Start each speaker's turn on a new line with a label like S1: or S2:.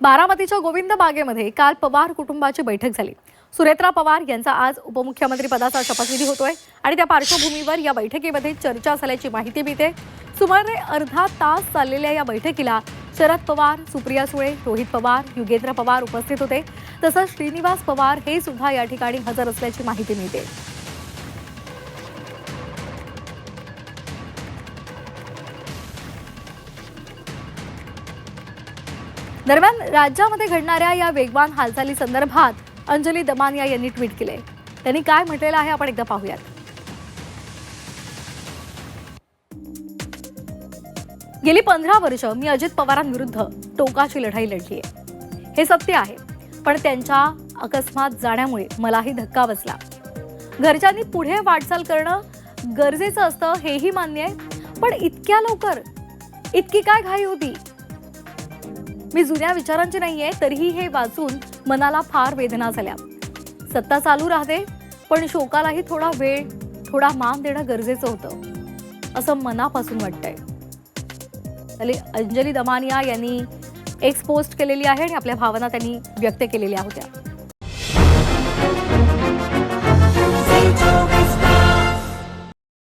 S1: बारामतीच्या गोविंद बागेमध्ये काल पवार कुटुंबाची बैठक झाली। सुरेत्रा पवार यांचा आज उपमुख्यमंत्री पदाचा शपथविधी होतोय आणि त्या पार्श्वभूमीवर या बैठकीमध्ये चर्चा झाल्याची माहिती मिळते। सुमारे अर्धा तास चाललेल्या या बैठकीला शरद पवार, सुप्रिया सुळे, रोहित पवार, युगेंद्र पवार उपस्थित होते। तसंच श्रीनिवास पवार हे सुद्धा या ठिकाणी हजर असल्याची माहिती मिळते। दरम्यान राज्यामध्ये घडणाऱ्या या वेगवान हालचाली संदर्भात अंजली दमानिया यांनी ट्विट केले। त्यांनी काय म्हटलेलं आहे आपण एकदा पाहूयात। गेली 15 वर्ष मी अजित पवारांविरुद्ध टोकाची लढाई लढली आहे, हे सत्य आहे। पण त्यांच्या अकस्मात जाण्यामुळे मलाही धक्का बसला। घरच्यांनी पुढे वाटचाल करणं गरजेचं असतं हेही मान्य आहे, पण इतक्या लवकर इतकी काय घाई होती? मी जुन्या विचारांची नाहीये, तरीही हे वाचून मनाला फार वेदना झाल्या। सत्ता चालू राहते, पण शोकालाही थोडा वेळ, थोडा मान देणं गरजेचं होतं, असं मनापासून वाटतंय। अंजली दमानिया यांनी एक्स पोस्ट केलेली आहे आणि आपल्या भावना त्यांनी व्यक्त केलेल्या होत्या।